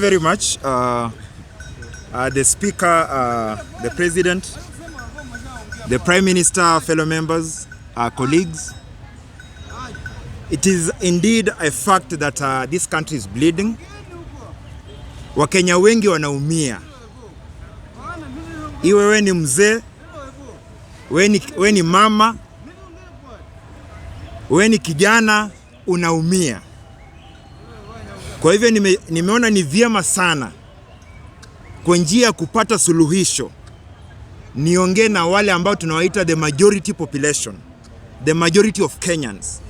Very much, the Speaker, the President, the Prime Minister, fellow members, colleagues. It is indeed a fact that this country is bleeding. Wakenya wengi wanaumia. Iwe we ni mzee, we ni mama, we ni kijana, unaumia. Kwa hivyo nimeona ni vyema sana kwa njia ya kupata suluhisho niongee na wale ambao tunawaita the majority population, the majority of Kenyans,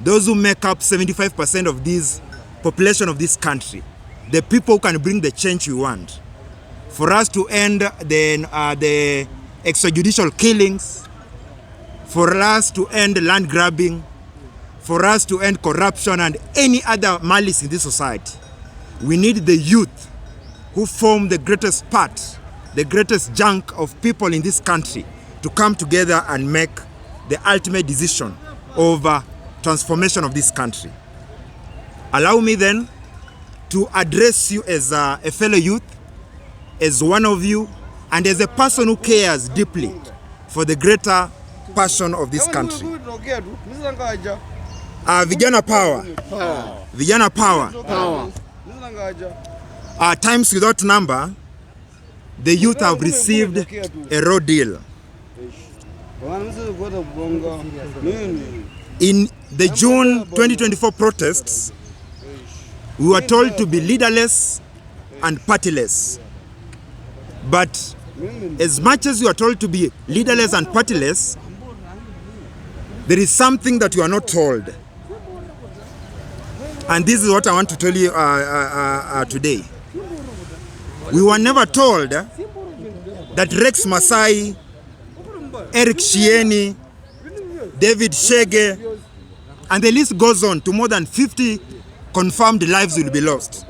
those who make up 75% of this population of this country, the people who can bring the change we want, for us to end the extrajudicial killings, for us to end land grabbing, for us to end corruption and any other malice in this society. We need the youth who form the greatest part, the greatest chunk of people in this country to come together and make the ultimate decision over transformation of this country. Allow me then to address you as a fellow youth, as one of you, and as a person who cares deeply for the greater passion of this country. Vijana power. Vijana power. Times without number, the youth have received a raw deal. In the June 2024 protests, we were told to be leaderless and partyless. But as much as we are told to be leaderless and partyless, there is something that you are not told. And this is what I want to tell you today. We were never told that Rex Masai, Eric Shieni, David Shege, and the list goes on to more than 50 confirmed lives will be lost.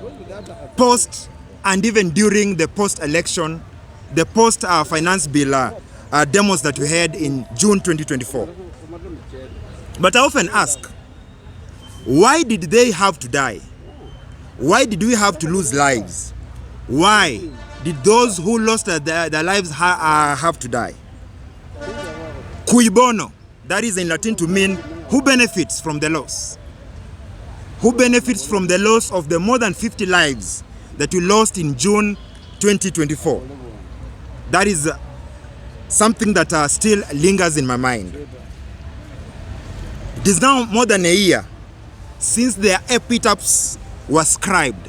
Post and even during the post-election, the post-finance bill demos that we had in June 2024. But I often ask, why did they have to die? Why did we have to lose lives? Why did those who lost their lives have to die? Cui bono, that is in Latin to mean who benefits from the loss? Who benefits from the loss of the more than 50 lives that we lost in June 2024? That is something that still lingers in my mind. It is now more than a year since their epitaphs were scribed,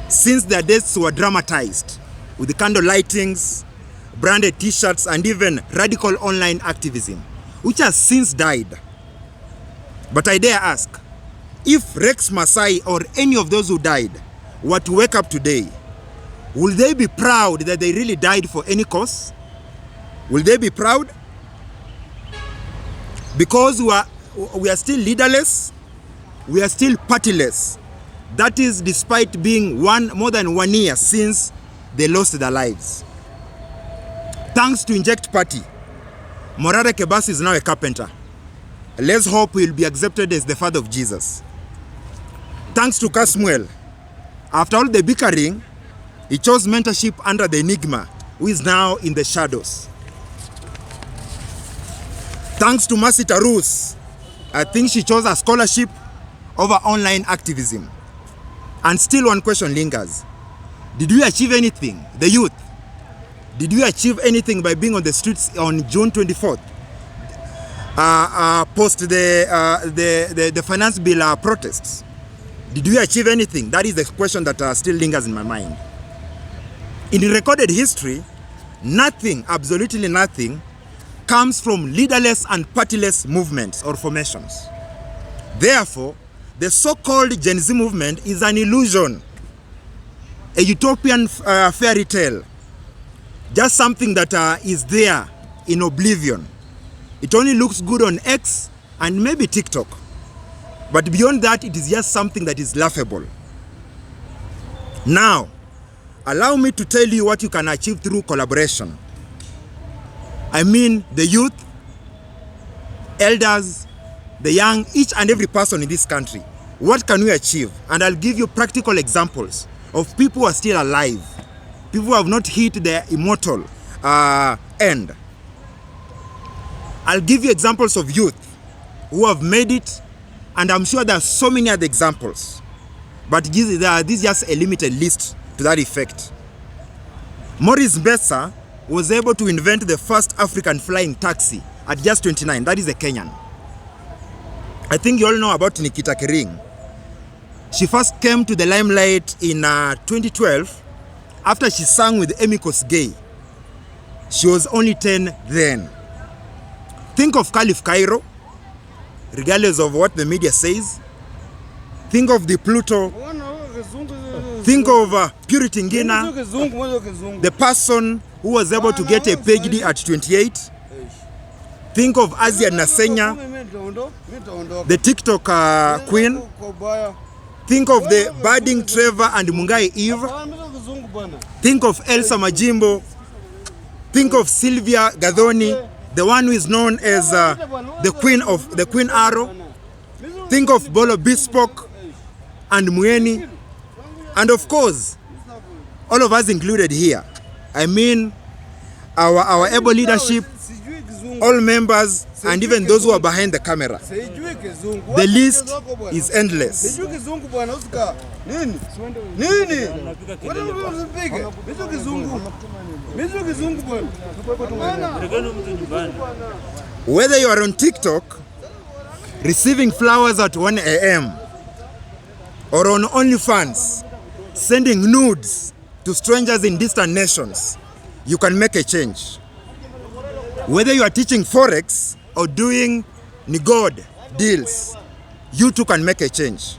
since their deaths were dramatized with the candle lightings, branded t-shirts, and even radical online activism, which has since died. But I dare ask, if Rex Masai or any of those who died were to wake up today, will they be proud that they really died for any cause? Will they be proud? Because we are still leaderless, we are still partyless. That is despite being more than 1 year since they lost their lives. Thanks to Inject Party, Morare Kebasi is now a carpenter. Let's hope he will be accepted as the father of Jesus. Thanks to Kasmuel, after all the bickering, he chose mentorship under the Enigma, who is now in the shadows. Thanks to Mercy Tarus, I think she chose a scholarship over online activism. And still one question lingers. Did we achieve anything? The youth, did we achieve anything by being on the streets on June 24th? Post the finance bill protests? Did we achieve anything? That is the question that still lingers in my mind. In recorded history, nothing, absolutely nothing, comes from leaderless and partyless movements or formations. Therefore, the so-called Gen Z movement is an illusion, a utopian fairy tale, just something that is there in oblivion. It only looks good on X and maybe TikTok. But beyond that, it is just something that is laughable. Now, allow me to tell you what you can achieve through collaboration. I mean the youth, elders, the young, each and every person in this country. What can we achieve? And I'll give you practical examples of people who are still alive, people who have not hit their immortal end. I'll give you examples of youth who have made it, and I'm sure there are so many other examples. But this is just a limited list to that effect. Maurice Mbesa was able to invent the first African flying taxi at just 29. That is a Kenyan. I think you all know about Nikita Kering. She first came to the limelight in 2012 after she sang with Emmy Kosgei. She was only 10 then. Think of Caliph Cairo, regardless of what the media says. Think of the Pluto. Think of Purity Ngina, the person who was able to get a PhD at 28. Think of Asia Nasenya, the TikTok queen. Think of the budding Trevor and Mungai Eve. Think of Elsa Majimbo. Think of Sylvia Gadhoni, the one who is known as the Queen Arrow. Think of Bolo Bespoke and Mueni. And of course, all of us included here. I mean, our able leadership, all members, and even those who are behind the camera. The list is endless. Whether you are on TikTok, receiving flowers at 1 a.m. or on OnlyFans, sending nudes to strangers in distant nations, you can make a change. Whether you are teaching Forex or doing Nigod deals, you too can make a change.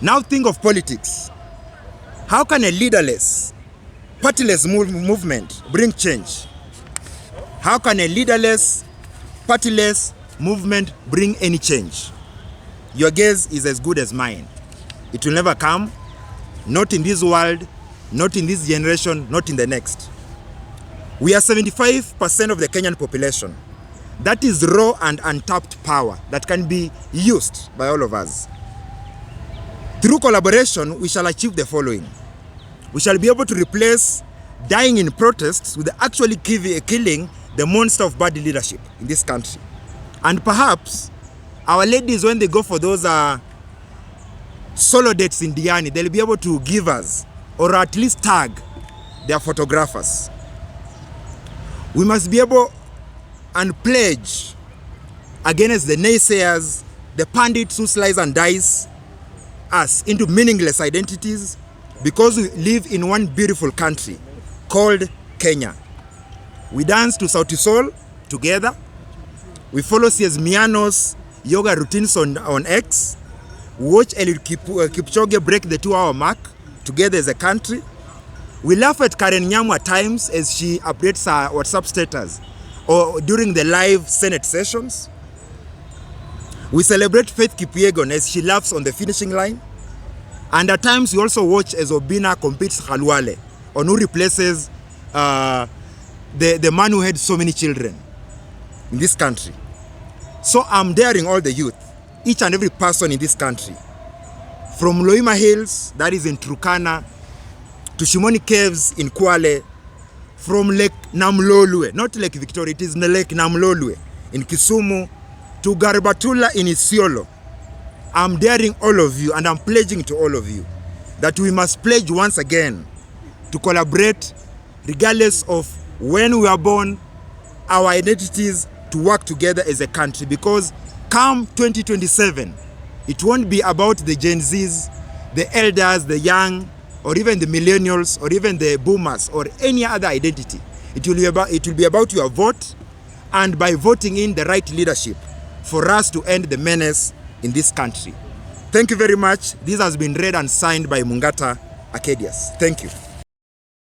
Now think of politics. How can a leaderless, partyless movement bring change? How can a leaderless, partyless movement bring any change? Your guess is as good as mine. It will never come, not in this world, not in this generation, not in the next. We are 75% of the Kenyan population. That is raw and untapped power that can be used by all of us. Through collaboration, we shall achieve the following. We shall be able to replace dying in protests with actually killing the monster of bad leadership in this country. And perhaps our ladies, when they go for those solo dates in Diani, they'll be able to give us, or at least tag their photographers. We must be able and pledge against the naysayers, the pundits who slice and dice us into meaningless identities, because we live in one beautiful country called Kenya. We dance to Sauti Sol together. We follow C.S. Miano's yoga routines on X. We watch Eliud Kipchoge break the 2-hour mark together as a country. We laugh at Karen Nyamu at times as she updates her WhatsApp status or during the live Senate sessions. We celebrate Faith Kipyegon as she laughs on the finishing line. And at times we also watch as Obina competes Khalwale on who replaces the man who had so many children in this country. So I'm daring all the youth, each and every person in this country, from Loima Hills, that is in Turkana, to Shimoni Caves in Kwale, from Lake Namlolwe, not Lake Victoria, it is Lake Namlolwe in Kisumu, to Garbatula in Isiolo. I'm daring all of you, and I'm pledging to all of you that we must pledge once again to collaborate regardless of when we are born, our identities, to work together as a country, because come 2027, it won't be about the Gen Zs, the elders, the young, or even the millennials, or even the boomers, or any other identity. It will be about your vote, and by voting in the right leadership for us to end the menace in this country. Thank you very much. This has been read and signed by Mungata Acadius. Thank you.